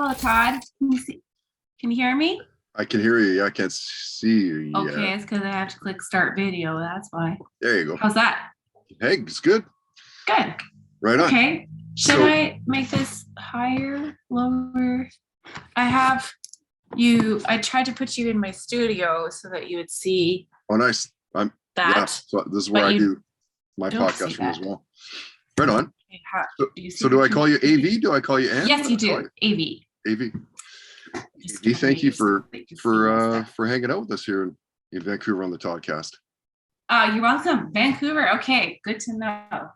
Todd. Can you hear me? I can hear you. I can't see you yet. Okay, it's because I have to click start video. That's why. There you go. How's that? Hey, it's good. Good. Right on. Okay. Should I make this higher, lower? I tried to put you in my studio so that you would see. Oh, nice. That. Yeah, so this is where I do my podcast from as well. Right on. Do I call you AV? Do I call you Ann? Yes, you do. AV. AV. AV, thank you for hanging out with us here in Vancouver on the Toddcast. You're welcome. Vancouver. Okay, good to know.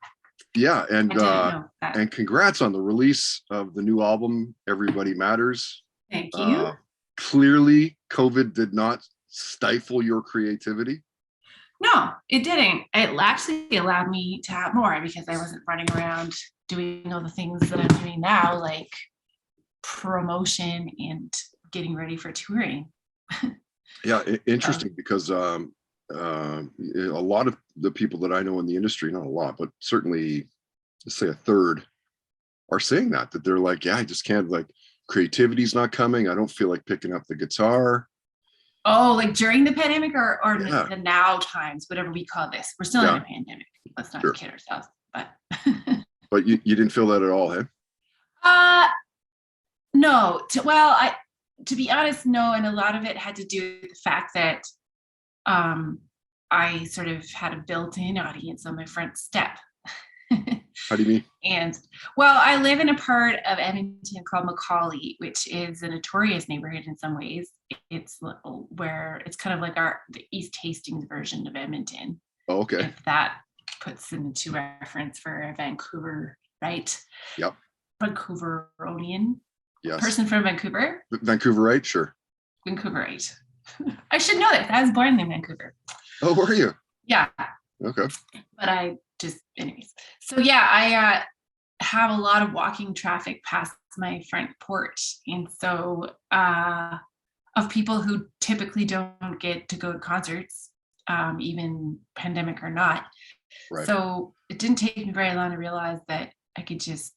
Yeah, and congrats on the release of the new album, Everybody Matters. Thank you. Clearly, COVID did not stifle your creativity. No, it didn't. It actually allowed me to have more because I wasn't running around doing all the things that I'm doing now, like promotion and getting ready for touring. Yeah, interesting because a lot of the people that I know in the industry, not a lot, but certainly let's say a third, are saying that they're like, yeah, I just can't, like, creativity's not coming. I don't feel like picking up the guitar. Oh, like during the pandemic or the now times, whatever we call this. We're still in a pandemic. Let's not kid ourselves. But but you didn't feel that at all, hey? No. To be honest, no. And a lot of it had to do with the fact that I sort of had a built-in audience on my front step. How do you mean? And I live in a part of Edmonton called Macaulay, which is a notorious neighborhood in some ways. It's where it's kind of like the East Hastings version of Edmonton. Oh, okay. If that puts into reference for a Vancouver, right? Yep. Vancouveronian. Yes. Person from Vancouver. Vancouverite, sure. Vancouverite. I should know this. I was born in Vancouver. Oh, were you? Yeah. Okay. But anyways. So yeah, I have a lot of walking traffic past my front porch. And so of people who typically don't get to go to concerts, even pandemic or not. Right. So it didn't take me very long to realize that I could just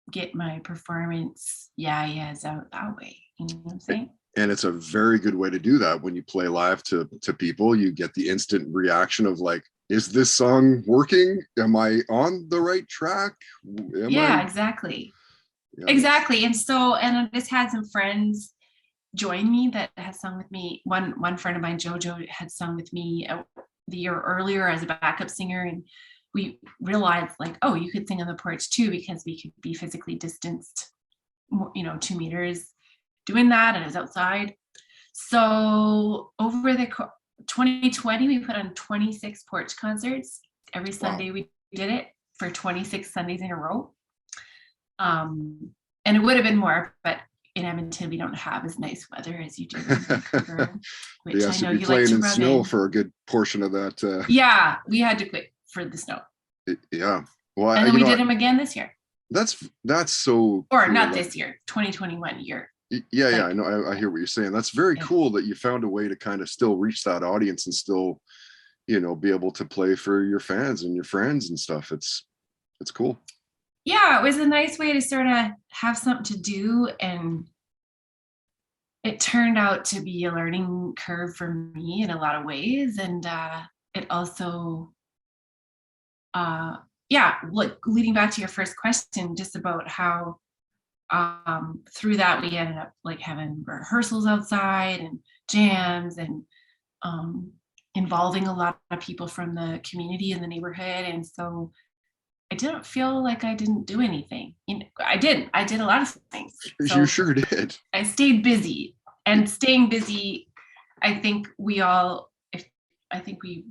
get my performance out that way. You know what I'm saying? And it's a very good way to do that. When you play live to people, you get the instant reaction of like, is this song working? Am I on the right track? Exactly. Yeah. Exactly. And I just had some friends join me that had sung with me. One friend of mine, Jojo, had sung with me the year earlier as a backup singer. And we realized, like, oh, you could sing on the porch too, because we could be physically distanced, 2 meters doing that, and it was outside. So over the 2020, we put on 26 porch concerts. Every Sunday we did it for 26 Sundays in a row. And it would have been more, but in Edmonton, we don't have as nice weather as you do in Vancouver, which I know you like to in rub snow in. For a good portion of that. Yeah, we had to quit for the snow. Yeah. Well, and then we did them again this year. That's so Or cool. Not this year, 2021 year. Yeah, I know. I hear what you're saying. That's very cool that you found a way to kind of still reach that audience and still, be able to play for your fans and your friends and stuff. It's cool. Yeah, it was a nice way to sort of have something to do, and it turned out to be a learning curve for me in a lot of ways. And it also, like leading back to your first question, just about how through that we ended up like having rehearsals outside and jams and involving a lot of people from the community in the neighborhood. And so I didn't feel like I didn't do anything. I did a lot of things. So you sure did. I stayed busy, and staying busy, I think we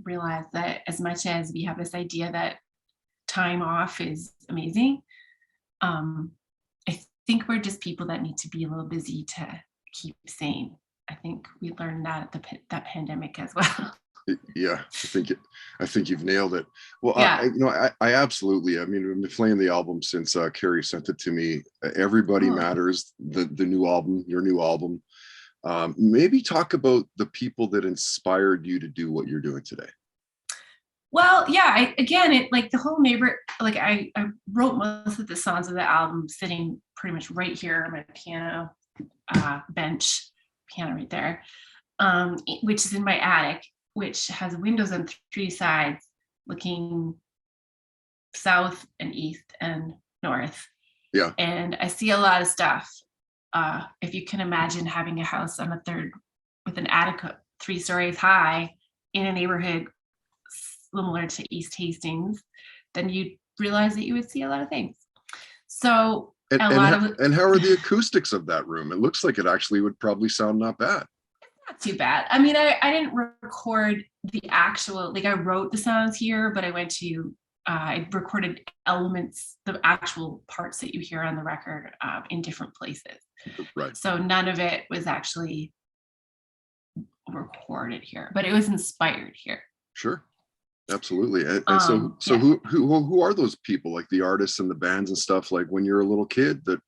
realize that as much as we have this idea that time off is amazing, I think we're just people that need to be a little busy to keep sane. I think we learned that at that pandemic as well. Yeah, I think you've nailed it. Well, yeah. I absolutely. I mean, I've been playing the album since Carrie sent it to me. Everybody Matters, the new album, your new album. Maybe talk about the people that inspired you to do what you're doing today. Well, yeah, again, it like the whole neighbor, like I wrote most of the songs of the album sitting pretty much right here on my piano bench, piano right there, which is in my attic, which has windows on three sides looking south and east and north. Yeah. And I see a lot of stuff. If you can imagine having a house on a third with an attic 3 stories high in a neighborhood similar to East Hastings, then you'd realize that you would see a lot of things. So and how are the acoustics of that room? It looks like it actually would probably sound not bad. Not too bad. I mean, I didn't record the actual, like I wrote the songs here, but I went to I recorded elements, the actual parts that you hear on the record in different places. Right. So none of it was actually recorded here, but it was inspired here. Sure. Absolutely. And so yeah. Who are those people, like the artists and the bands and stuff, like when you're a little kid that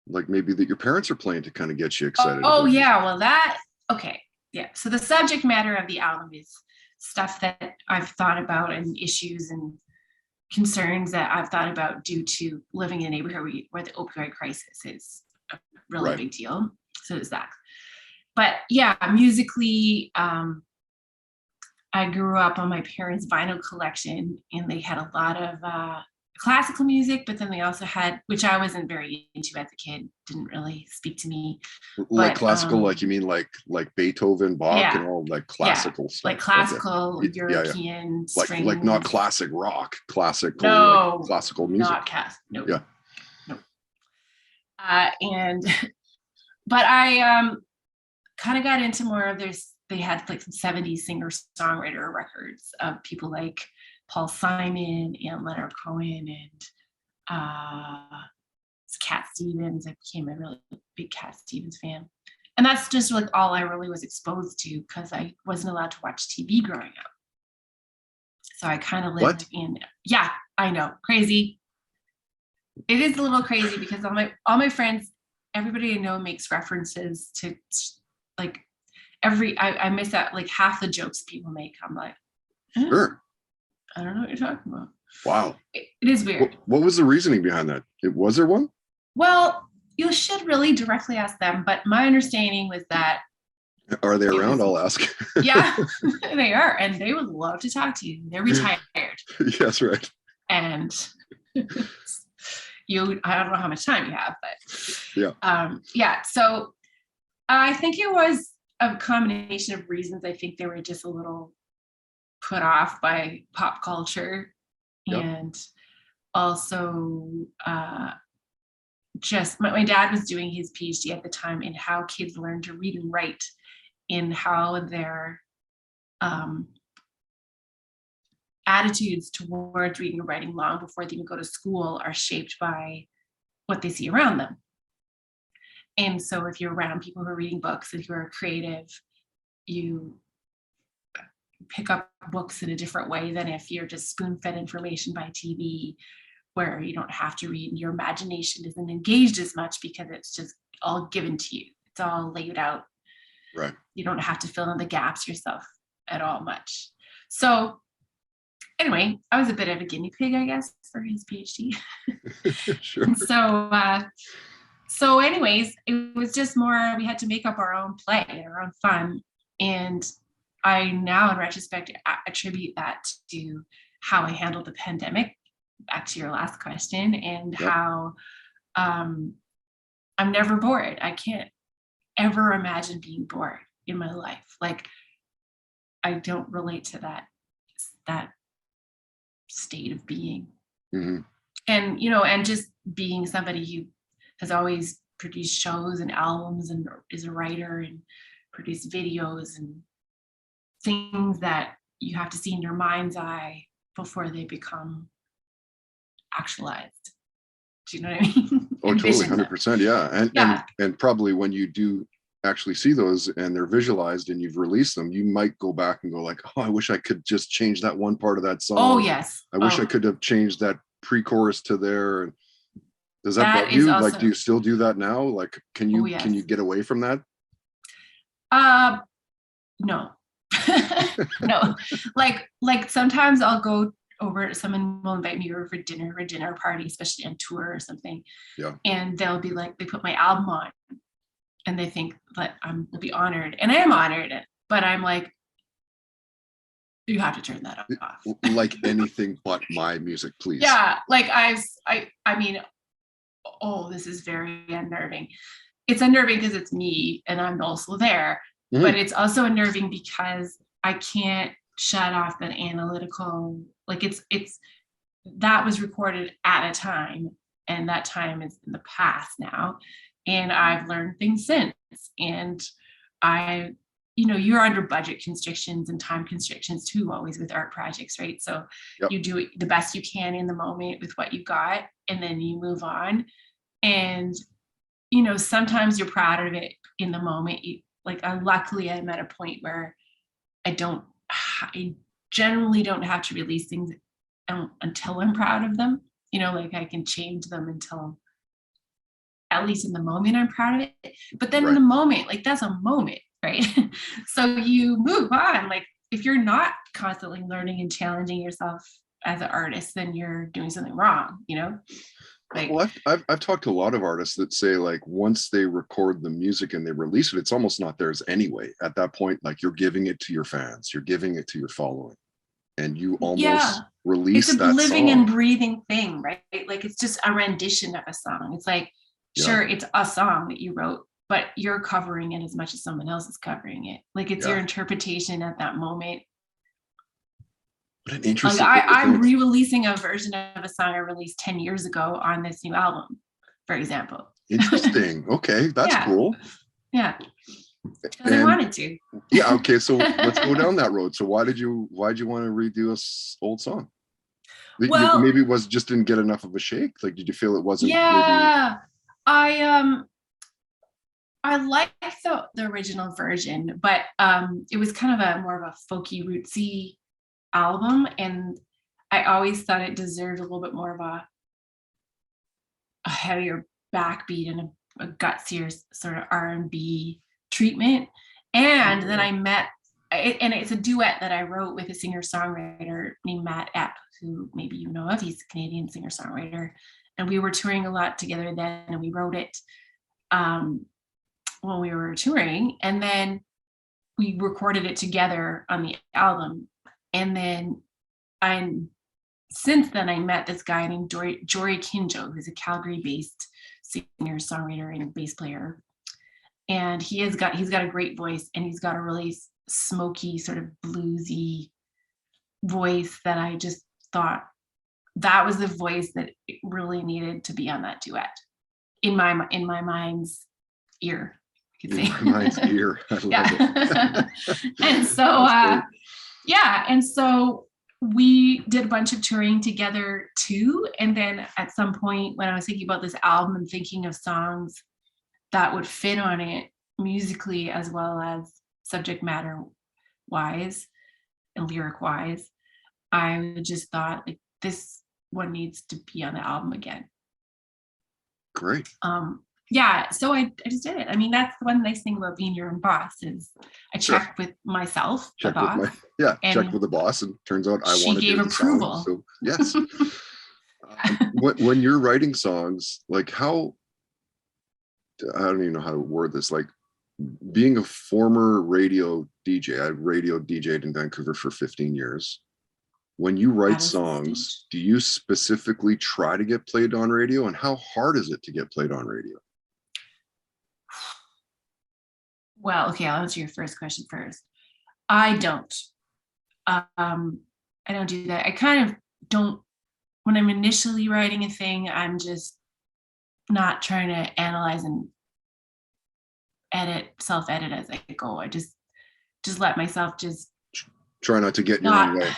like maybe that your parents are playing to kind of get you excited? Oh yeah. Well, okay. Yeah. So the subject matter of the album is stuff that I've thought about and issues and concerns that I've thought about due to living in a neighborhood where the opioid crisis is a really big deal. So is that. But yeah, musically, I grew up on my parents' vinyl collection, and they had a lot of classical music, but then they also had, which I wasn't very into as a kid, didn't really speak to me. Like classical, like you mean like Beethoven, Bach, and all like classical stuff. Like classical European strings. Like not classic rock, classical, like classical music. Not no. Yeah. No. But I kind of got into more of this. They had like some 70s singer-songwriter records of people like Paul Simon and Leonard Cohen and Cat Stevens. I became a really big Cat Stevens fan. And that's just like all I really was exposed to because I wasn't allowed to watch TV growing up. So I kind of lived in, yeah, I know, crazy. It is a little crazy because all my friends, everybody I know makes references to like I miss out like half the jokes people make. I'm like, sure. I don't know what you're talking about. Wow. It is weird. What was the reasoning behind that? Was there one? Well, you should really directly ask them. But my understanding was that. Are they around? I'll ask. Yeah, they are. And they would love to talk to you. They're retired. Yes, right. And I don't know how much time you have, but yeah. So I think it was a combination of reasons. I think they were just a little put off by pop culture and also just my dad was doing his PhD at the time in how kids learn to read and write, in how their attitudes towards reading and writing long before they even go to school are shaped by what they see around them. And so if you're around people who are reading books and who are creative, you pick up books in a different way than if you're just spoon-fed information by TV, where you don't have to read and your imagination isn't engaged as much because it's just all given to you. It's all laid out. Right. You don't have to fill in the gaps yourself at all much. So anyway, I was a bit of a guinea pig, I guess, for his PhD. Sure. So anyways, it was just more, we had to make up our own play, our own fun. And I now, in retrospect, attribute that to how I handled the pandemic, back to your last question, and how I'm never bored. I can't ever imagine being bored in my life. Like, I don't relate to that state of being. Mm-hmm. And, and just being somebody who has always produced shows and albums and is a writer and produced videos and things that you have to see in your mind's eye before they become actualized. Do you know what I mean? Oh, totally, 100%. Yeah. And probably when you do actually see those and they're visualized and you've released them, you might go back and go like, oh, I wish I could just change that one part of that song. Oh, yes. I wish I could have changed that pre-chorus to there. And does that bug you? Also, like, do you still do that now? Like, can you get away from that? No. No, like sometimes I'll go over, someone will invite me over for dinner or a dinner party, especially on tour or something. Yeah. And they'll be like, they put my album on and they think that will be honored. And I am honored, but I'm like, you have to turn that off. Like anything but my music, please. Yeah. Like I mean, oh, this is very unnerving. It's unnerving because it's me and I'm also there, but it's also unnerving because I can't shut off that analytical, like it's that was recorded at a time, and that time is in the past now, and I've learned things since, and you're under budget constrictions and time constrictions too, always with art projects, right? So you do it the best you can in the moment with what you got, and then you move on. And sometimes you're proud of it in the moment. Luckily I'm at a point where I generally don't have to release things until I'm proud of them. Like I can change them until, at least in the moment, I'm proud of it. But then in the moment, like that's a moment, right? So you move on. Like if you're not constantly learning and challenging yourself as an artist, then you're doing something wrong, Well, I've talked to a lot of artists that say, like, once they record the music and they release it, it's almost not theirs anyway. At that point, like, you're giving it to your fans, you're giving it to your following, and you almost release that song. It's a living and breathing thing, right? Like it's just a rendition of a song. It's like, sure, it's a song that you wrote, but you're covering it as much as someone else is covering it. Like it's your interpretation at that moment. But an interesting. I'm re-releasing a version of a song I released 10 years ago on this new album, for example. Interesting. Okay, that's cool. Yeah. Because I wanted to. Yeah. Okay. So let's go down that road. So why'd you want to redo a old song? Well, maybe it was just didn't get enough of a shake. Like, did you feel it wasn't? Yeah. Maybe... I liked the original version, but it was kind of more of a folky, rootsy album, and I always thought it deserved a little bit more of a heavier backbeat and a gutsier sort of R&B treatment. And then I met, and it's a duet that I wrote with a singer-songwriter named Matt Epp, who maybe you know of. He's a Canadian singer-songwriter, and we were touring a lot together then, and we wrote it when we were touring, and then we recorded it together on the album. And then since then I met this guy named Jory Kinjo, who's a Calgary-based singer-songwriter and bass player. And he's got a great voice, and he's got a really smoky, sort of bluesy voice that I just thought that was the voice that really needed to be on that duet in my mind's ear. Mind's ear. I love it. And so and so we did a bunch of touring together too. And then at some point when I was thinking about this album and thinking of songs that would fit on it musically as well as subject matter wise and lyric wise, I just thought, like, this one needs to be on the album again. Great. So I just did it. I mean, that's the one nice thing about being your own boss is I checked with myself, checked with the boss, and turns out I wanted to do the approval. Song, so yes. When you're writing songs, like I don't even know how to word this, like being a former radio DJ, I radio DJ'd in Vancouver for 15 years. When you write songs, do you specifically try to get played on radio, and how hard is it to get played on radio? Well, okay, I'll answer your first question first. I don't. I don't do that. I kind of don't. When I'm initially writing a thing, I'm just not trying to analyze and self-edit as I go. I just let myself just try not to get in your own way.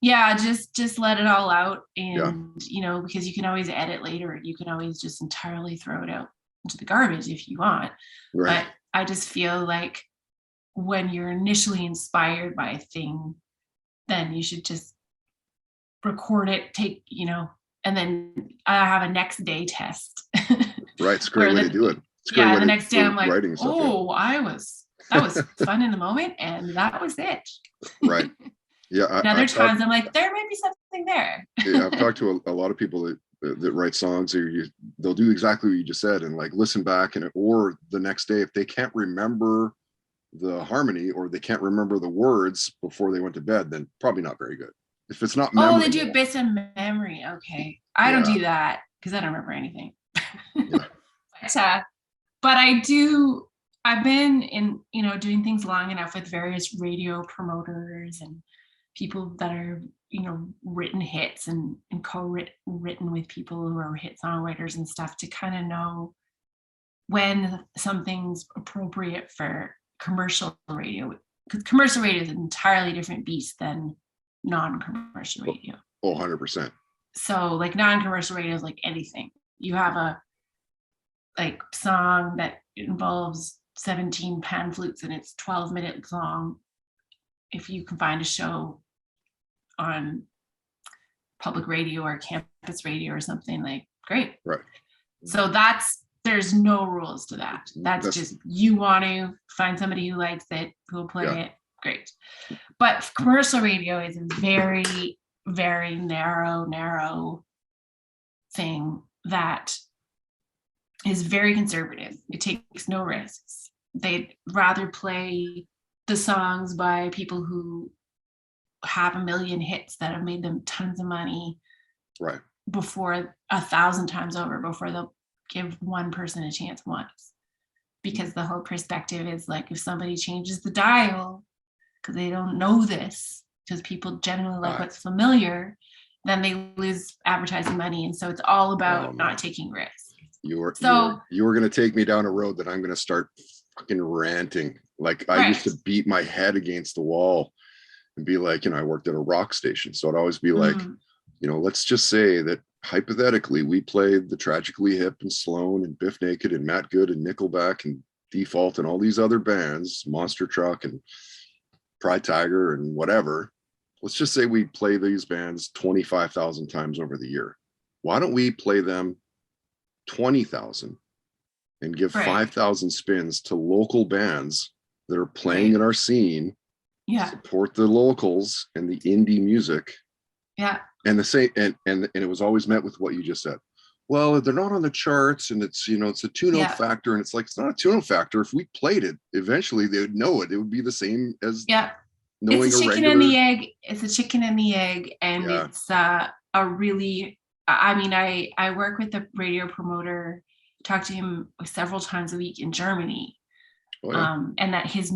Yeah, just let it all out, and because you can always edit later. You can always just entirely throw it out into the garbage if you want. Right. But I just feel like when you're initially inspired by a thing, then you should just record it, and then I have a next day test. Right, it's a great way to do it. The next day I'm like, I was That was fun in the moment, and that was it. Right. Yeah. And other times I'm like, there might be something there. Yeah, I've talked to a lot of people that write songs, or they'll do exactly what you just said, and like listen back, and or the next day, if they can't remember the harmony or they can't remember the words before they went to bed, then probably not very good. If it's not memorable. Oh, they do bits of memory. Okay. I don't do that because I don't remember anything. Yeah. But I've been in, doing things long enough with various radio promoters and people that are, written hits and co-written with people who are hit songwriters and stuff, to kind of know when something's appropriate for commercial radio, because commercial radio is an entirely different beast than non-commercial radio. 100%. So like non-commercial radio is like anything. You have a song that involves 17 pan flutes and it's 12 minutes long. If you can find a show on public radio or campus radio or something, like, great. Right. So there's no rules to that. That's just, you want to find somebody who likes it, who'll play it, great. But commercial radio is a very, very narrow thing that is very conservative. It takes no risks. They'd rather play the songs by people who have a million hits that have made them tons of money, right, before 1,000 times over, before they'll give one person a chance once. Because the whole perspective is like, if somebody changes the dial because they don't know this, because people generally like what's familiar, then they lose advertising money. And so it's all about not taking risks. You were going to take me down a road that I'm going to start fucking ranting. Like, I used to beat my head against the wall and be like, I worked at a rock station. So I'd always be like, let's just say that hypothetically we played the Tragically Hip and Sloan and Biff Naked and Matt Good and Nickelback and Default and all these other bands, Monster Truck and Pride Tiger and whatever. Let's just say we play these bands 25,000 times over the year. Why don't we play them 20,000 and give 5,000 spins to local bands that are playing in our scene? Support the locals and the indie music. And the same, and it was always met with what you just said. Well, they're not on the charts, and it's it's a tune-up factor, and it's like, it's not a tune-up factor. If we played it, eventually they would know it. It would be the same as knowing it's a chicken and the egg. It's a chicken and the egg, and it's a really. I mean, I work with the radio promoter. Talk to him several times a week in Germany, and that his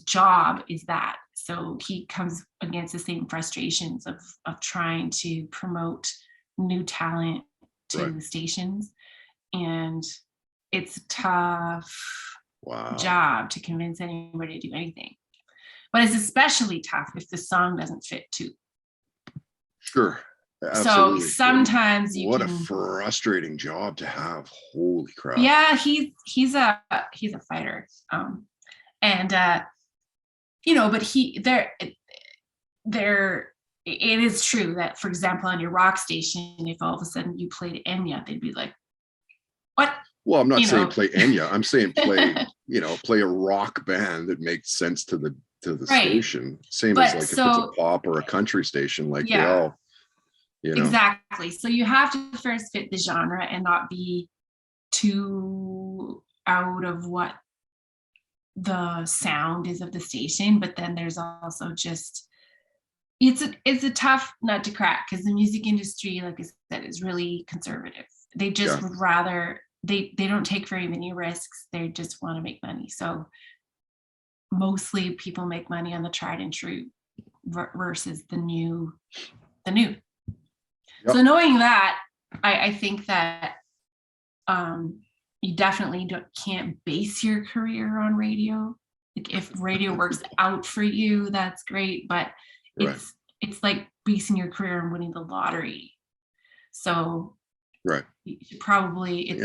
job is that. So he comes against the same frustrations of trying to promote new talent to the stations, and it's a tough job to convince anybody to do anything. But it's especially tough if the song doesn't fit too. Sure. Absolutely. So sometimes what a frustrating job to have. Holy crap. Yeah, he's a fighter. But it is true that, for example, on your rock station, if all of a sudden you played Enya, they'd be like, what? Well, I'm not saying play Enya. I'm saying play a rock band that makes sense to the station. Same as like if it's a pop or a country station, like they all, Exactly. So you have to first fit the genre and not be too out of what the sound is of the station. But then there's also just, it's a tough nut to crack, because the music industry, like I said, is really conservative. They just would rather, they don't take very many risks. They just want to make money. So mostly people make money on the tried and true versus the new. So knowing that, I think that you definitely can't base your career on radio. Like, if radio works out for you, that's great, but it's like basing your career on winning the lottery. So you should probably,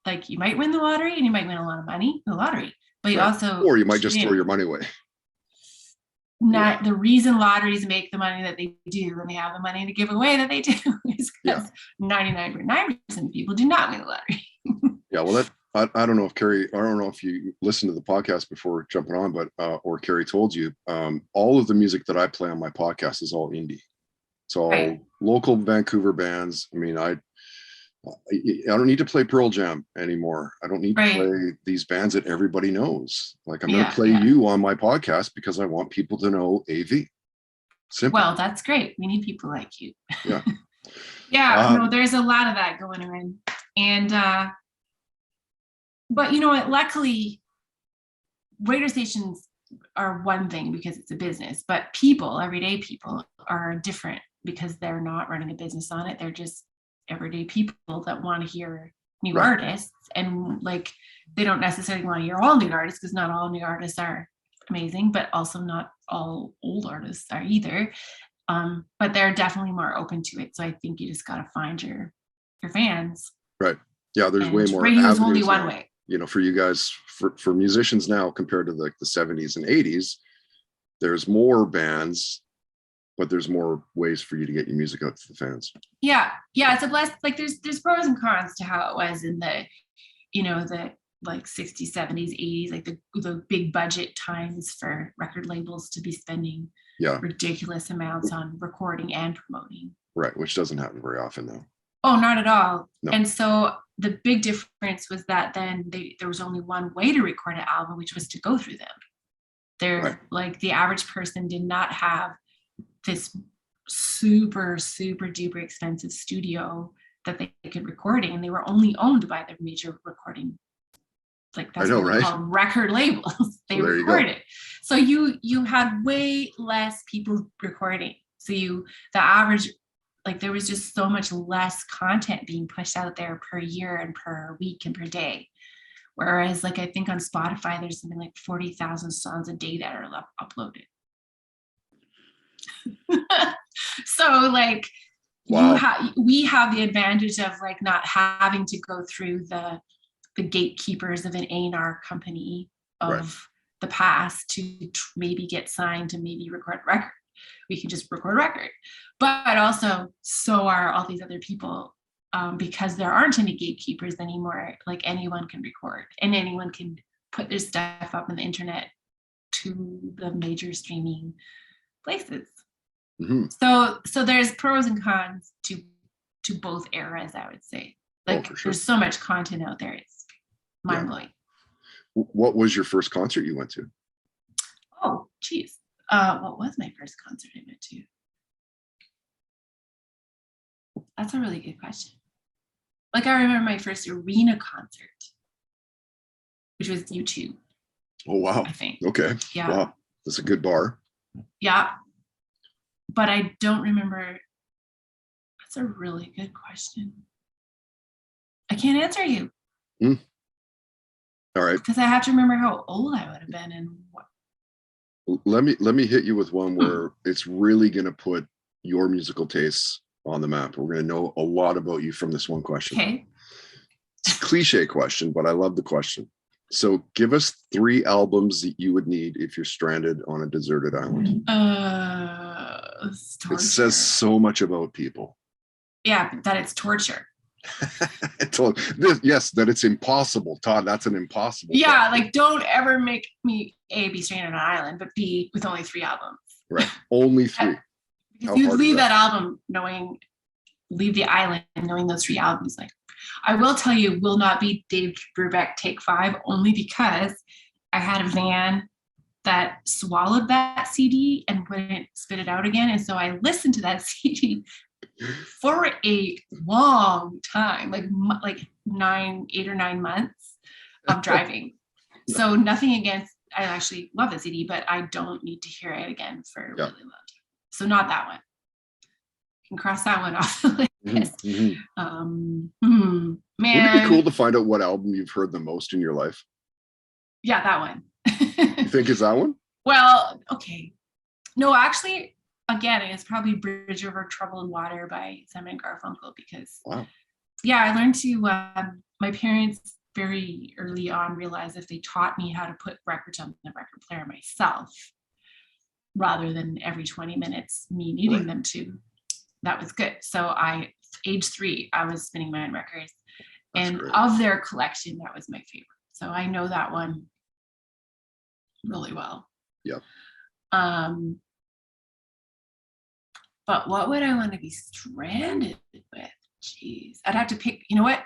like, you might win the lottery and you might win a lot of money in the lottery, but you also, or you might just throw your money away. Not the reason lotteries make the money that they do and they have the money to give away that they do is because 99.9% of people do not win the lottery. Well, I don't know if Carrie, I don't know if you listened to the podcast before jumping on, but or Carrie told you, all of the music that I play on my podcast is all indie. It's all Right. local Vancouver bands. I mean, I don't need to play Pearl Jam anymore. I don't need to Right. play these bands that everybody knows. Like, I'm going Yeah, to play yeah. you on my podcast because I want people to know AV. Simple. Well, that's great. We need people like you. Yeah. Yeah, no, there's a lot of that going on. And but you know what, luckily radio stations are one thing because it's a business, but people, everyday people, are different because they're not running a business on it. They're just everyday people that want to hear new Right. artists, and like they don't necessarily want to hear all new artists because not all new artists are amazing, but also not all old artists are either. But they're definitely more open to it. So I think you just got to find your fans. Right. Yeah, there's way more radio is only avenues one now. way. You know, for you guys, for musicians now compared to like the 70s and 80s, there's more bands, but there's more ways for you to get your music out to the fans. Yeah, it's a blessed, like there's pros and cons to how it was in the, you know, the like 60s, 70s, 80s, like the big budget times for record labels to be spending ridiculous amounts on recording and promoting. Right, which doesn't happen very often though. Oh, not at all. No. And so the big difference was that then there was only one way to record an album, which was to go through them. Like the average person did not have this super, super duper expensive studio that they could record in. And they were only owned by the major recording, like that's what they call record labels. They recorded. So you had way less people recording. So the average, like there was just so much less content being pushed out there per year and per week and per day. Whereas like I think on Spotify, there's something like 40,000 songs a day that are uploaded. So like we have the advantage of like not having to go through the gatekeepers of an A&R company of the past to maybe get signed to maybe record a record. We can just record a record. But also so are all these other people, because there aren't any gatekeepers anymore. Like anyone can record and anyone can put their stuff up on the internet to the major streaming places. Mm-hmm. So there's pros and cons to both eras, I would say. Like there's so much content out there, it's mind-blowing. What was your first concert you went to? Oh, geez. What was my first concert I went to? That's a really good question. Like I remember my first arena concert, which was U2. Oh, wow. I think. Okay. Yeah. Wow. That's a good bar. Yeah. But I don't remember. That's a really good question. I can't answer you. All right. Because I have to remember how old I would have been and what. Let me hit you with one where it's really going to put your musical tastes on the map. We're going to know a lot about you from this one question. Okay. It's a cliche question, but I love the question. So give us 3 albums that you would need if you're stranded on a deserted island. It says so much about people. Yeah, that it's torture. Yes, that it's impossible. Todd, that's an impossible. Yeah, question. Like don't ever make me A, be stranded on an island, but B, with only 3 albums. Right, only 3. Because you leave that album leave the island knowing those 3 albums. Like, I will tell you, will not be Dave Brubeck Take 5, only because I had a van that swallowed that CD and wouldn't spit it out again. And so I listened to that CD for a long time, like 8 or 9 months of driving. So nothing against, I actually love the CD, but I don't need to hear it again for a really long time. So not that one. You can cross that one off the list. Man. Wouldn't it be cool to find out what album you've heard the most in your life? Yeah, that one. You think it's that one? Well, okay. No, actually, again, it's probably Bridge Over Troubled Water by Simon & Garfunkel because, I learned to, my parents very early on realized if they taught me how to put records on the record player myself, rather than every 20 minutes me needing them to, that was good. So age 3, I was spinning my own records. and great. of their collection, that was my favorite. So I know that one really well. Yep. But what would I want to be stranded with? Jeez, I'd have to pick, you know what?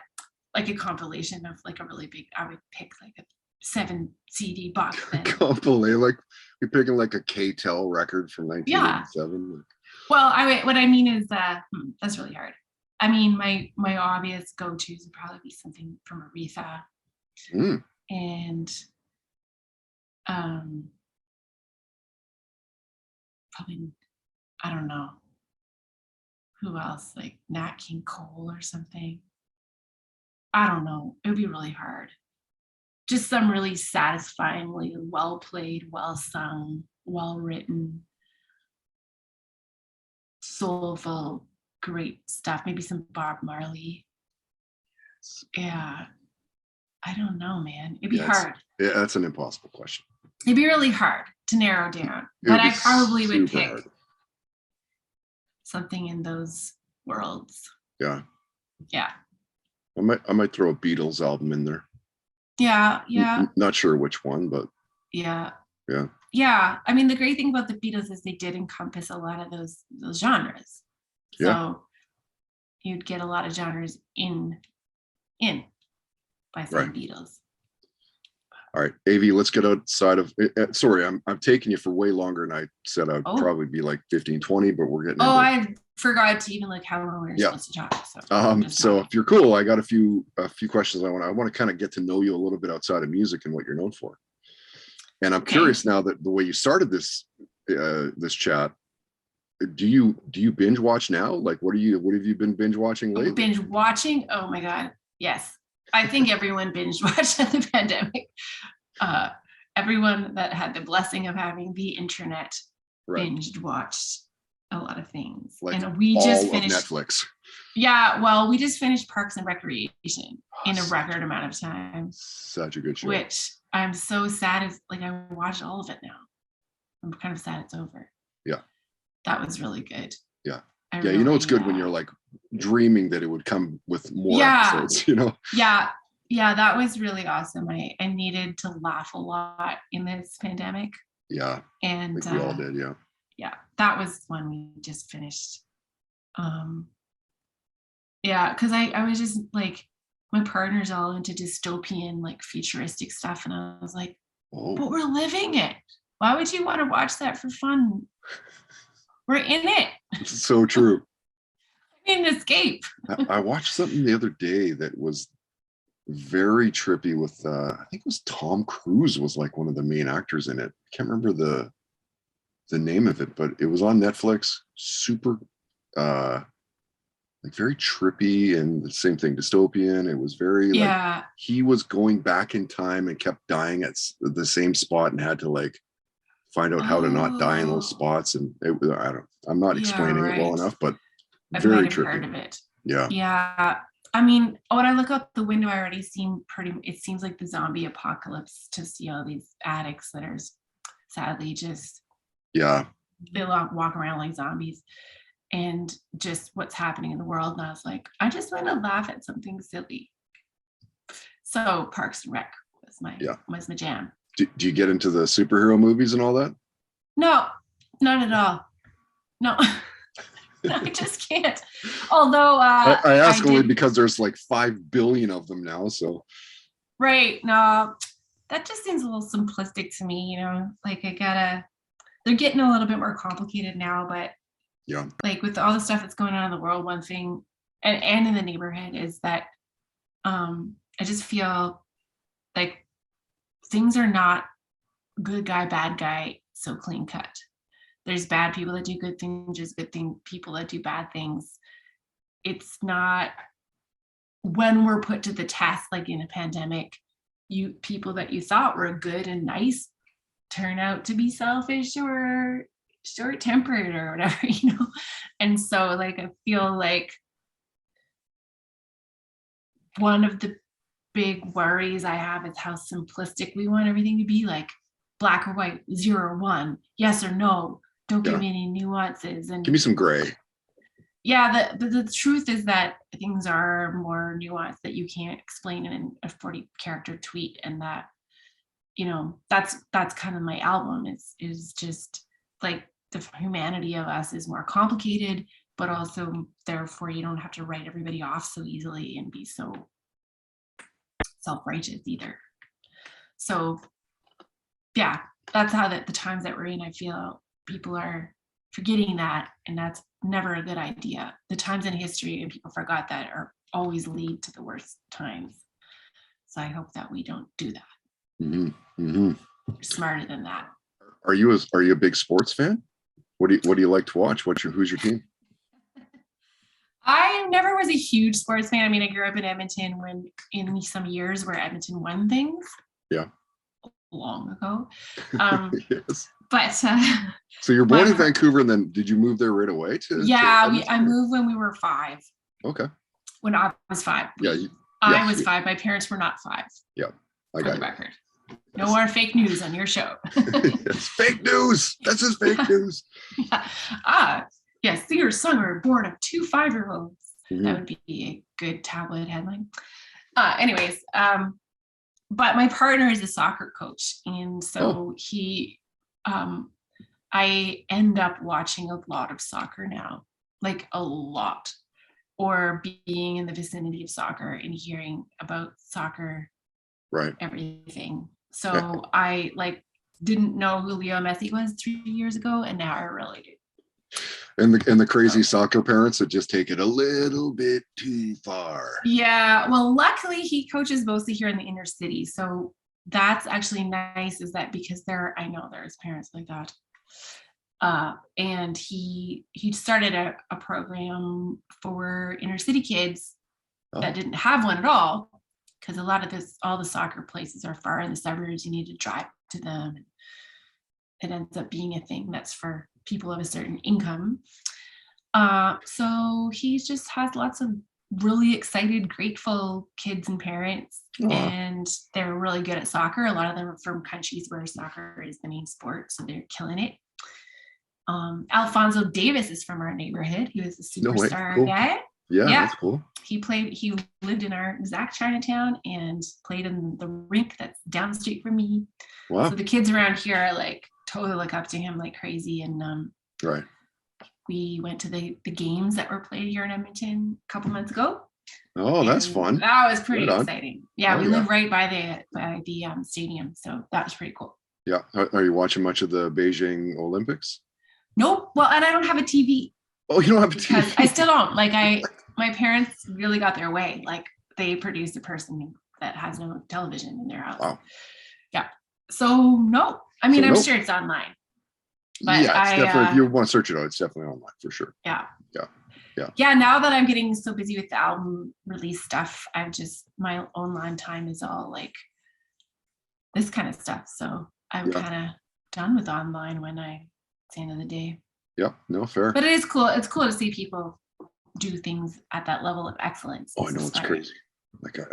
Like a compilation of like a really big, I would pick like a 7 CD box then. Compilation, like you're picking like a K-Tel record from 1987. Yeah. Well, what I mean is that's really hard. I mean, my obvious go-tos would probably be something from Aretha. And probably, I don't know, who else, like Nat King Cole or something. I don't know. It would be really hard. Just some really satisfyingly well played, well sung, well written, soulful, great stuff. Maybe some Bob Marley. Yeah. I don't know, man. It'd be hard. Yeah, that's an impossible question. It'd be really hard to narrow down. But I probably would pick something in those worlds. Yeah. Yeah. I might throw a Beatles album in there. Yeah. Not sure which one, but yeah. I mean, the great thing about the Beatles is they did encompass a lot of those genres. So you'd get a lot of genres in by saying Beatles. All right, AV, let's get outside of, sorry, I'm taking you for way longer than I said. I'd probably be like 15, 20, but we're getting I forgot to even like how long we were supposed to talk. So if you're cool, I got a few questions. I want to kind of get to know you a little bit outside of music and what you're known for. And I'm curious now that the way you started this chat, do you binge watch now? Like what have you been binge watching lately? Binge watching? Oh my God. Yes. I think everyone binge watched at the pandemic. Everyone that had the blessing of having the internet binged watched a lot of things. Like and we just finished Netflix. Yeah, well, we just finished Parks and Recreation in a record amount of time. Such a good show. Which I'm so sad I watched all of it now. I'm kind of sad it's over. Yeah. That was really good. Yeah. It's good when you're like dreaming that it would come with more episodes, Yeah, that was really awesome. I needed to laugh a lot in this pandemic. Yeah. And I think we all did, yeah. Yeah, that was one we just finished. Because I was just like, my partner's all into dystopian, like futuristic stuff. And I was like, but we're living it. Why would you want to watch that for fun? We're in it. It's so true. I need an escape. I watched something the other day that was very trippy with, I think it was Tom Cruise was like one of the main actors in it. I can't remember the name of it, but it was on Netflix. Super, like very trippy, and the same thing, dystopian. It was very like he was going back in time and kept dying at the same spot and had to like find out how to not die in those spots. And I'm not explaining it well enough, but very trippy. Heard of it. Yeah. I mean, when I look out the window, I already seem it seems like the zombie apocalypse to see all these addicts that are sadly just they walk around like zombies, and just what's happening in the world. And I was like, I just want to laugh at something silly. So Parks and Rec was my jam. Do you get into the superhero movies and all that? No, not at all. No. No, I just can't. Although I ask only because there's like 5 billion of them now. So right. No, that just seems a little simplistic to me, like they're getting a little bit more complicated now, but like with all the stuff that's going on in the world, one thing and in the neighborhood is that I just feel like things are not good guy, bad guy, so clean cut. There's bad people that do good things, there's people that do bad things. It's not when we're put to the test, like in a pandemic, people that you thought were good and nice turn out to be selfish or short-tempered or whatever, And so like I feel like one of the big worries I have is how simplistic we want everything to be, like black or white, 0 or 1, yes or no. Don't give me any nuances and give me some gray. the truth is that things are more nuanced that you can't explain in a 40 character tweet, and that, that's kind of my album, is just like the humanity of us is more complicated, but also therefore you don't have to write everybody off so easily and be so self-righteous either. So yeah, that's how the times that we're in, I feel people are forgetting that, and that's never a good idea. The times in history and people forgot that are always lead to the worst times. So I hope that we don't do that. Mm-hmm. Mm-hmm. We're smarter than that. Are you a big sports fan? What do you like to watch? Who's your team? I never was a huge sports fan. I mean, I grew up in Edmonton in some years where Edmonton won things. Yeah. Long ago. Yes. But so you're born in Vancouver, and then did you move there right away I moved when we were 5. Okay. When I was 5. Yeah. I was 5. My parents were not 5. Yeah. I got the record. No more fake news on your show. It's fake news. This is fake news. Yeah. Yes, singer songwriter born of 2 5-year-olds. Mm-hmm. That would be a good tabloid headline. Anyways, but my partner is a soccer coach, and so I end up watching a lot of soccer now, like a lot, or being in the vicinity of soccer and hearing about soccer, right? Everything. So I didn't know who Leo Messi was 3 years ago, and now I really do. And the crazy soccer parents that just take it a little bit too far. Yeah, well, luckily he coaches mostly here in the inner city, so that's actually nice. Is that because I know there's parents like that, and he started a program for inner city kids that didn't have one at all, because a lot of all the soccer places are far in the suburbs. You need to drive to them. It ends up being a thing that's for people of a certain income. So he just has lots of really excited, grateful kids and parents. Aww. And they're really good at soccer. A lot of them are from countries where soccer is the main sport, so they're killing it. Alfonso Davis is from our neighborhood. He was a superstar guy. Yeah, that's cool. He lived in our exact Chinatown and played in the rink that's down the street from me. Wow. So the kids around here are totally look up to him like crazy. And right. We went to the games that were played here in Edmonton a couple months ago. Oh, that's fun. That was pretty exciting. Yeah, we live right by the stadium, so that was pretty cool. Yeah. Are you watching much of the Beijing Olympics? Nope. Well, and I don't have a TV. Oh, you don't have a TV? Because I still don't. My parents really got their way. They produced a person that has no television in their house. Wow. Yeah. So no. I mean, I'm sure it's online. But yeah, it's definitely, if you want to search it out, it's definitely online for sure. Yeah. Yeah, now that I'm getting so busy with the album release stuff, my online time is all this kind of stuff. So I'm kind of done with online when it's the end of the day. Yeah, no, fair. But it is cool. It's cool to see people do things at that level of excellence. Oh, I know, it's crazy.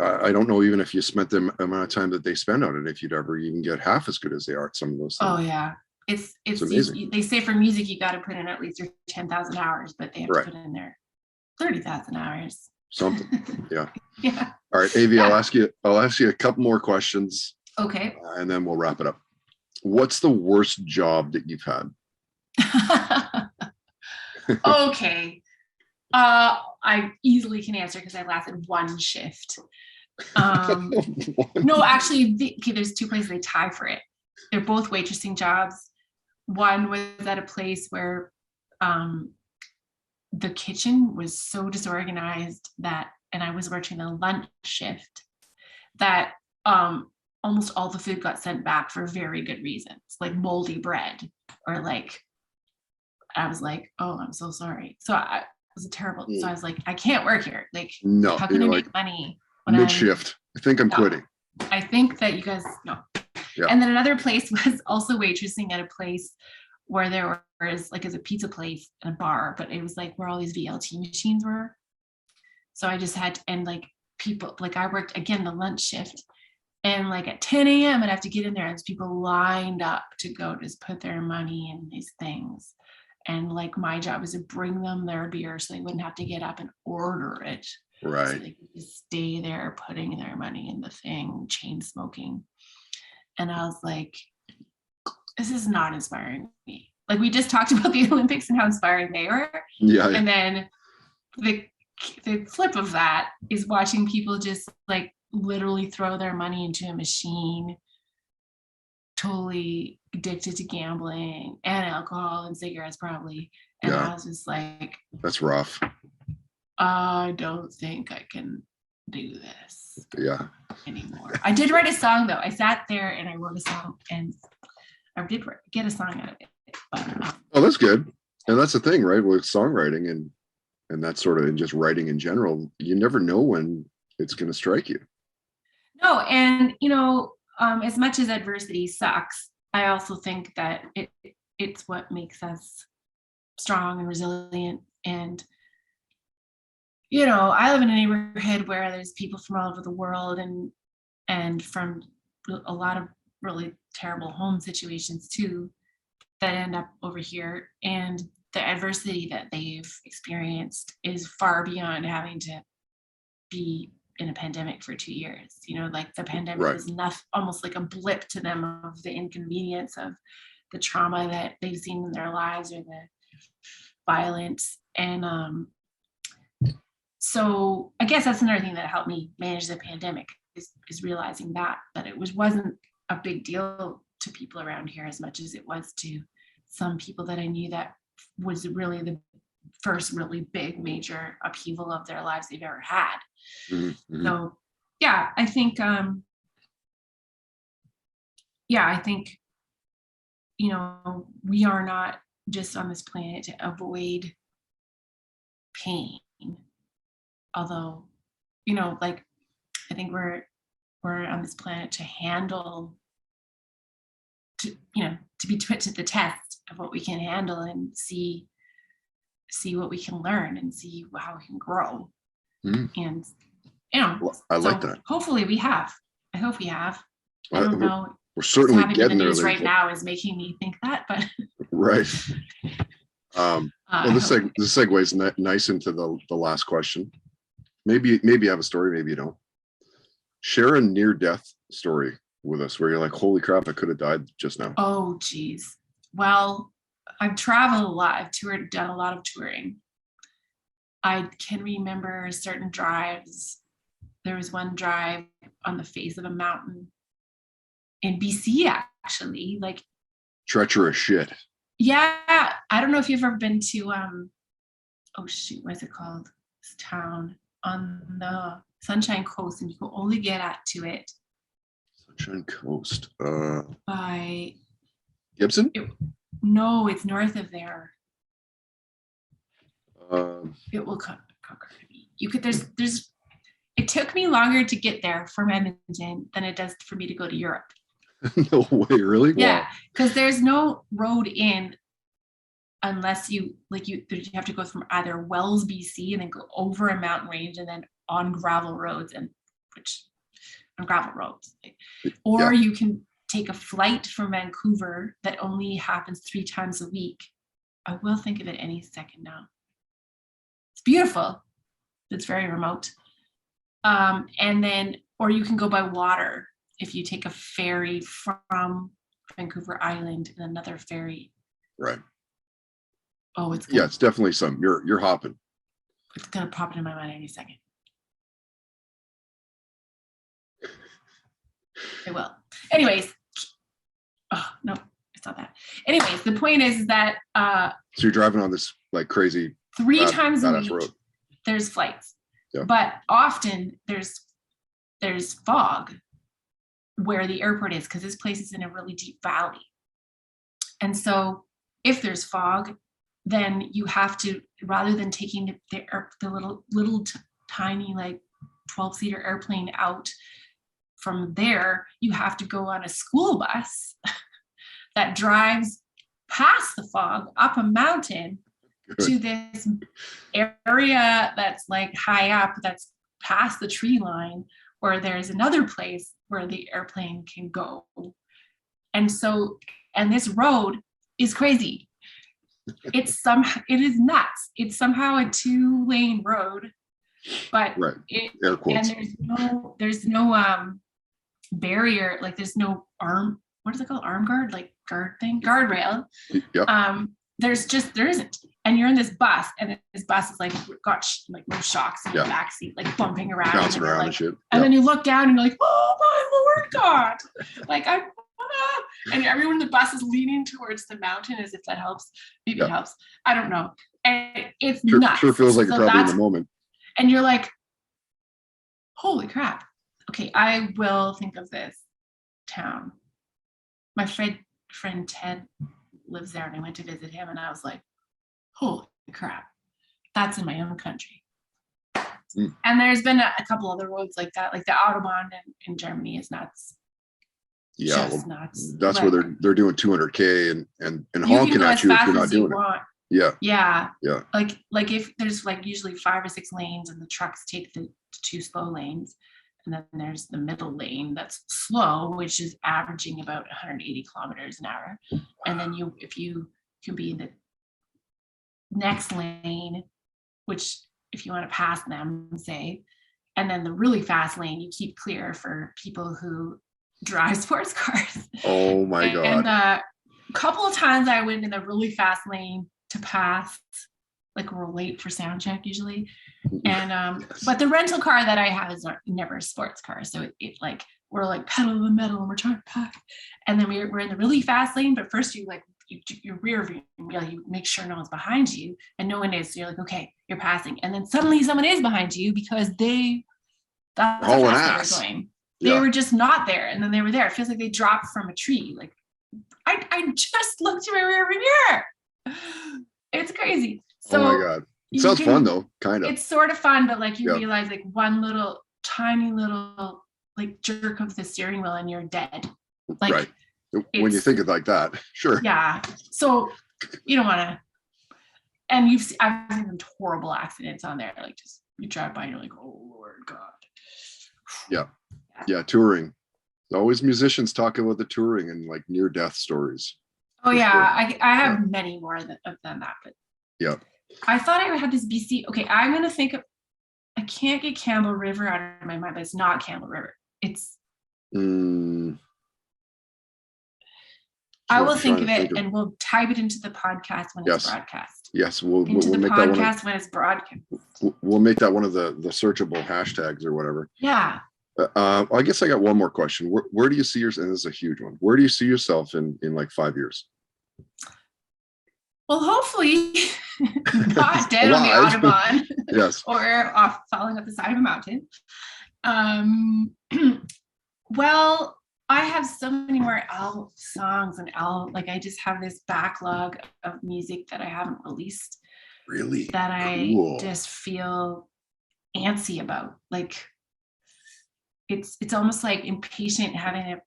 I don't know, even if you spent the amount of time that they spend on it, if you'd ever even get half as good as they are at some of those things. Oh yeah. It's amazing. They say for music you got to put in at least your 10,000 hours, but they have to put in their 30,000 hours. Something. Yeah. Yeah. All right, Avi, I'll ask you a couple more questions. Okay. And then we'll wrap it up. What's the worst job that you've had? Okay. I easily can answer because I lasted 1 shift. No, actually, there's 2 places they tie for it. They're both waitressing jobs. One was at a place where the kitchen was so disorganized and I was working a lunch shift, that almost all the food got sent back for very good reasons, like moldy bread, or I was like, oh, I'm so sorry. So it was terrible. So I was like, I can't work here. No, how can I make money? Mid shift. I think I'm quitting. I think that you guys no. Yeah. And then another place was also waitressing at a place where there was as a pizza place and a bar, but it was where all these VLT machines were. So I just had people I worked again the lunch shift, and at 10 a.m. I'd have to get in there. There's people lined up to go just put their money in these things, And like my job was to bring them their beer so they wouldn't have to get up and order it. Right. So they could just stay there putting their money in the thing, chain smoking. And I was like, this is not inspiring me. Like we just talked about the Olympics and how inspiring they were. Yeah. And then the flip of that is watching people just like literally throw their money into a machine, totally addicted to gambling and alcohol and cigarettes probably. And I was just like, that's rough. I don't think I can do this anymore. I did write a song though. I sat there and I wrote a song, and I did get a song out of it. But, oh, that's good. And that's the thing, right? With songwriting and that sort of, and just writing in general, you never know when it's going to strike you. No, and you know, as much as adversity sucks, I also think that it's what makes us strong and resilient. And you know, I live in a neighborhood where there's people from all over the world and from a lot of really terrible home situations too that end up over here. And the adversity that they've experienced is far beyond having to be in a pandemic for 2 years. You know, like the pandemic was enough, almost like a blip to them of the inconvenience of the trauma that they've seen in their lives or the violence. And so I guess that's another thing that helped me manage the pandemic is realizing that it wasn't a big deal to people around here as much as it was to some people that I knew that was really the first really big major upheaval of their lives they've ever had. Mm-hmm. So yeah, I think you know, we are not just on this planet to avoid pain. Although, you know, like I think we're on this planet to handle, to be put to the test of what we can handle and see what we can learn and see how we can grow. And you know, well, I like that. Hopefully we have. I hope we have. I don't know. We're certainly getting there. Right now is making me think that, but right. Well, this segues nice into the last question. Maybe you have a story, maybe you don't. Share a near-death story with us where you're like, holy crap, I could have died just now. Oh, geez. Well, I've traveled a lot. I've done a lot of touring. I can remember certain drives. There was one drive on the face of a mountain in BC, actually. Like treacherous shit. Yeah. I don't know if you've ever been to, what's it called? This town on the Sunshine Coast, and you can only get to it. Sunshine Coast. By Gibson? No, it's north of there. It will come. You could. There's. It took me longer to get there from Edmonton than it does for me to go to Europe. No way, really? Yeah, because there's no road in unless you have to go from either Wells, BC, and then go over a mountain range and then on gravel roads or you can take a flight from Vancouver that only happens 3 times a week. I will think of it any second now. It's beautiful. It's very remote. And then, or you can go by water if you take a ferry from Vancouver Island and another ferry. Right. Oh, it's definitely some. You're hopping. It's gonna pop into my mind any second. It will. Anyways. Oh no, it's not that. Anyways, the point is that so you're driving on this like crazy 3 times a week road. There's flights. Yeah. But often there's fog where the airport is, because this place is in a really deep valley. And so if there's fog, then you have to, rather than taking the little tiny like 12-seater airplane out from there, you have to go on a school bus that drives past the fog up a mountain to this area that's like high up, that's past the tree line, where there's another place where the airplane can go. And this road is crazy. it is nuts. It's somehow a 2-lane road, but Right. Air quotes. And there's no barrier, like there's no what is it called? Arm guard, like guardrail. Yep. There isn't. And you're in this bus, and this bus is like got like no shocks in the backseat, like bumping around, bouncing around and shit. And then you look down and you're like, oh my Lord God. Like and everyone in the bus is leaning towards the mountain as if that helps. Maybe it helps. I don't know. And it's nuts. Sure feels like you're probably in the moment. And you're like, holy crap. Okay, I will think of this town. My friend Ted lives there, and I went to visit him, and I was like, holy crap, that's in my own country. And there's been a couple other roads like that, like the Autobahn in Germany is nuts. Yeah, nuts. That's like, where they're doing 200K and honking at you if you're not doing it. Yeah. Like if there's like usually 5 or 6 lanes, and the trucks take the 2 slow lanes, and then there's the middle lane that's slow, which is averaging about 180 kilometers an hour. And then if you can be in the next lane, which if you want to pass them, say, and then the really fast lane, you keep clear for people who drive sports cars. Oh my God. And a couple of times I went in the really fast lane to pass, like we're late for sound check usually. And but the rental car that I have is never a sports car. So it like we're like pedal to the metal and we're trying to pack. And then we're in the really fast lane, but first you rear view, you make sure no one's behind you, and no one is. So you're like, okay, you're passing. And then suddenly someone is behind you because that's how fast they were going. They were just not there, and then they were there. It feels like they dropped from a tree. Like I just looked at my rear mirror. It's crazy. So, oh my God. It sounds fun though, kind of. It's sort of fun, but like you realize like one little tiny little like jerk of the steering wheel and you're dead. Like right. When you think of like that, sure. Yeah. So you don't want to. And I've seen horrible accidents on there. Like just you drive by and you're like, oh Lord God. Yeah. Touring. Always musicians talking about the touring and like near death stories. Oh yeah, sure. I have many more than that, but yeah. I thought I had this BC. Okay, I'm gonna think of. I can't get Campbell River out of my mind, but it's not Campbell River. It's. I will think of it, and we'll type it into the podcast when it's broadcast. Yes, we'll make that when it's broadcast. We'll make that one of the searchable hashtags or whatever. Yeah. I guess I got one more question. Where do you see yourself? And this is a huge one. Where do you see yourself in like 5 years? Well, hopefully not dead on the Autobahn. Yes. Or falling up the side of a mountain. Well, I have so many more songs and like I just have this backlog of music that I haven't released. Really? That I just feel antsy about. Like it's almost like impatient having to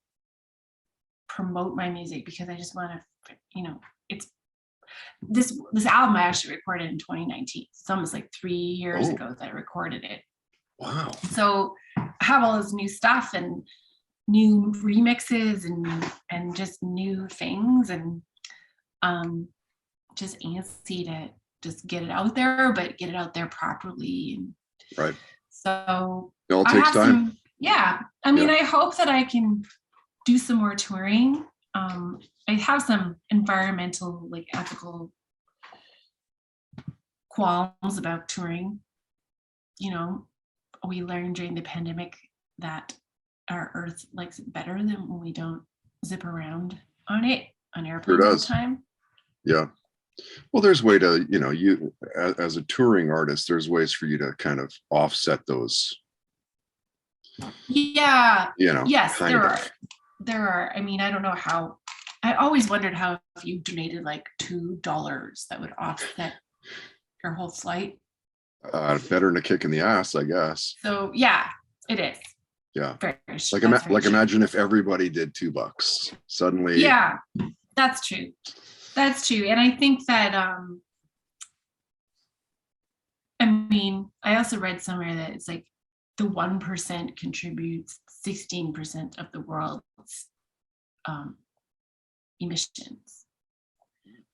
promote my music because I just want to, it's this album I actually recorded in 2019. It's almost like 3 years ago that I recorded it. Wow. So I have all this new stuff and new remixes and just new things and just antsy to just get it out there, but get it out there properly. And right. So it all takes time. I mean, I hope that I can do some more touring. I have some environmental, like ethical qualms about touring. We learned during the pandemic that our Earth likes it better than when we don't zip around on airplanes all the time. Yeah. Well, there's way to, you as a touring artist, there's ways for you to kind of offset those. Yeah. Yes, there are. I mean, I don't know how. I always wondered how if you donated like $2 that would offset your whole flight. Better than a kick in the ass, I guess. So yeah, it is. Yeah. Imagine if everybody did $2 suddenly. Yeah, that's true. That's true. And I think that, I mean, I also read somewhere that it's like the 1% contributes 16% of the world's emissions.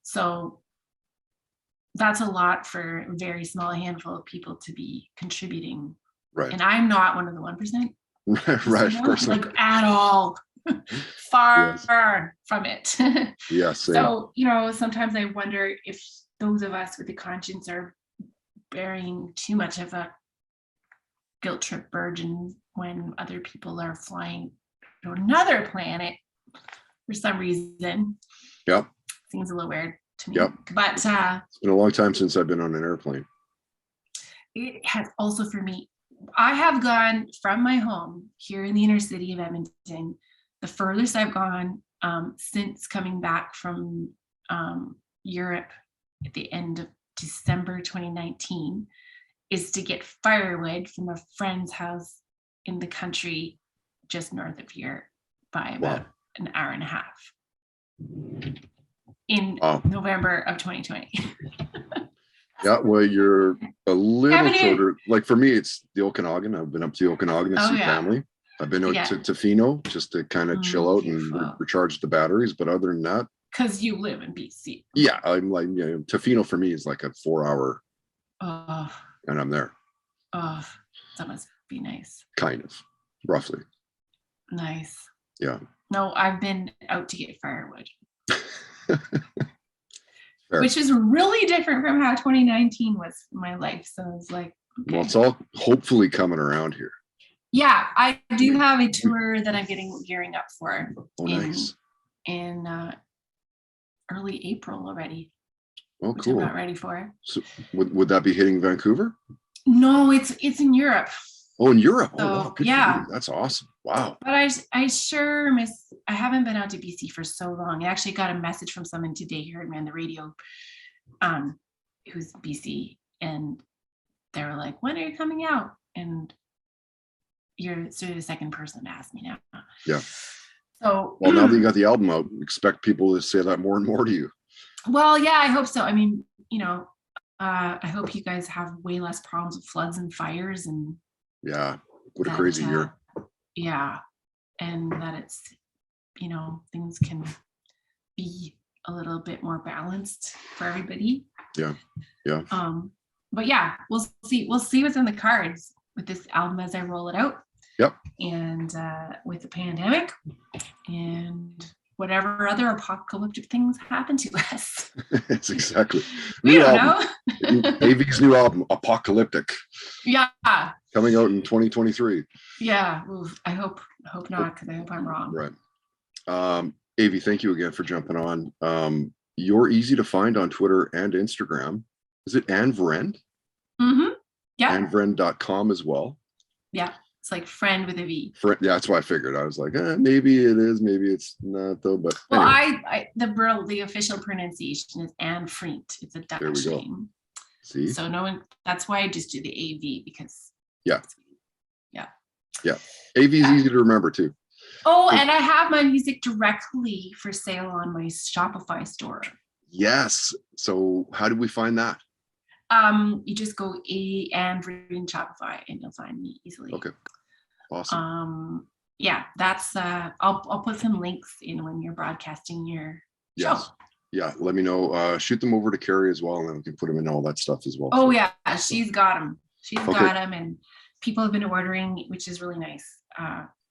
So that's a lot for a very small handful of people to be contributing. Right. And I'm not one of the 1%. Right. Of course. Like at all. Far Yes. from it. Yeah. Same. So, sometimes I wonder if those of us with a conscience are bearing too much of a guilt trip burden when other people are flying to another planet for some reason. Yep. Seems a little weird to me. Yep. But it's been a long time since I've been on an airplane. It has also for me. I have gone from my home here in the inner city of Edmonton. The furthest I've gone since coming back from Europe at the end of December 2019 is to get firewood from a friend's house in the country just north of here by about an hour and a half in November of 2020. Yeah, well, you're a little shorter. Like for me, it's the Okanagan. I've been up to the Okanagan to see family. I've been out to Tofino just to kind of chill out and recharge the batteries. But other than that, because you live in BC. Yeah, I'm like, Tofino for me is like a 4-hour, and I'm there. Oh, that must be nice. Kind of, roughly. Nice. Yeah. No, I've been out to get firewood. Which is really different from how 2019 was in my life. So I was like, okay. Well, it's all hopefully coming around here. Yeah, I do have a tour that I'm gearing up for. Nice. In early April already. Oh, which cool. I'm not ready for. So would that be hitting Vancouver? No, it's in Europe. Oh, in Europe. So, wow, good for you. That's awesome. Wow. But I sure miss. I haven't been out to BC for so long. I actually got a message from someone today who heard me on the radio, who's BC, and they were like, "When are you coming out?" And you're sort of the second person to ask me now. Yeah. So well, now that you got the album out, expect people to say that more and more to you. Well, yeah, I hope so. I mean, I hope you guys have way less problems with floods and fires and. Yeah, what a crazy year. Yeah, and that it's, things can be a little bit more balanced for everybody. Yeah. But yeah, we'll see what's in the cards with this album as I roll it out. Yep. And with the pandemic and whatever other apocalyptic things happen to us. It's exactly. We don't know. AV's new album, Apocalyptic. Yeah. Coming out in 2023. Yeah. Oof, I hope not, because I hope I'm wrong. Right. AV, thank you again for jumping on. You're easy to find on Twitter and Instagram. Is it Anne Vriend? Mm-hmm. Yeah. AnneVriend.com as well. Yeah. It's like friend with a V. Yeah, that's what I figured. I was like, maybe it is, maybe it's not though. But well, anyway. the official pronunciation is Anne Vriend. It's a Dutch name. See, so no one. That's why I just do the AV because. Yeah. Yeah. AV is easy to remember too. Oh, and I have my music directly for sale on my Shopify store. Yes. So how did we find that? You just go Anne Vriend Shopify and you'll find me easily. Okay. Awesome. Yeah, that's I'll put some links in when you're broadcasting your show. Yeah, let me know. Shoot them over to Carrie as well, and then we can put them in all that stuff as well. Oh yeah, she's got them. Got them, and people have been ordering, which is really nice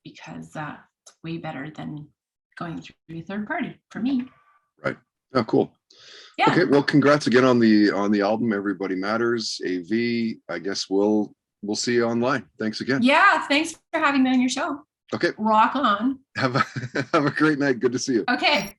because it's way better than going through a third party for me. Right. Oh, cool. Yeah. Okay. Well, congrats again on the album. Everybody Matters. AV. I guess we'll see you online. Thanks again. Yeah. Thanks for having me on your show. Okay. Rock on. Have a great night. Good to see you. Okay.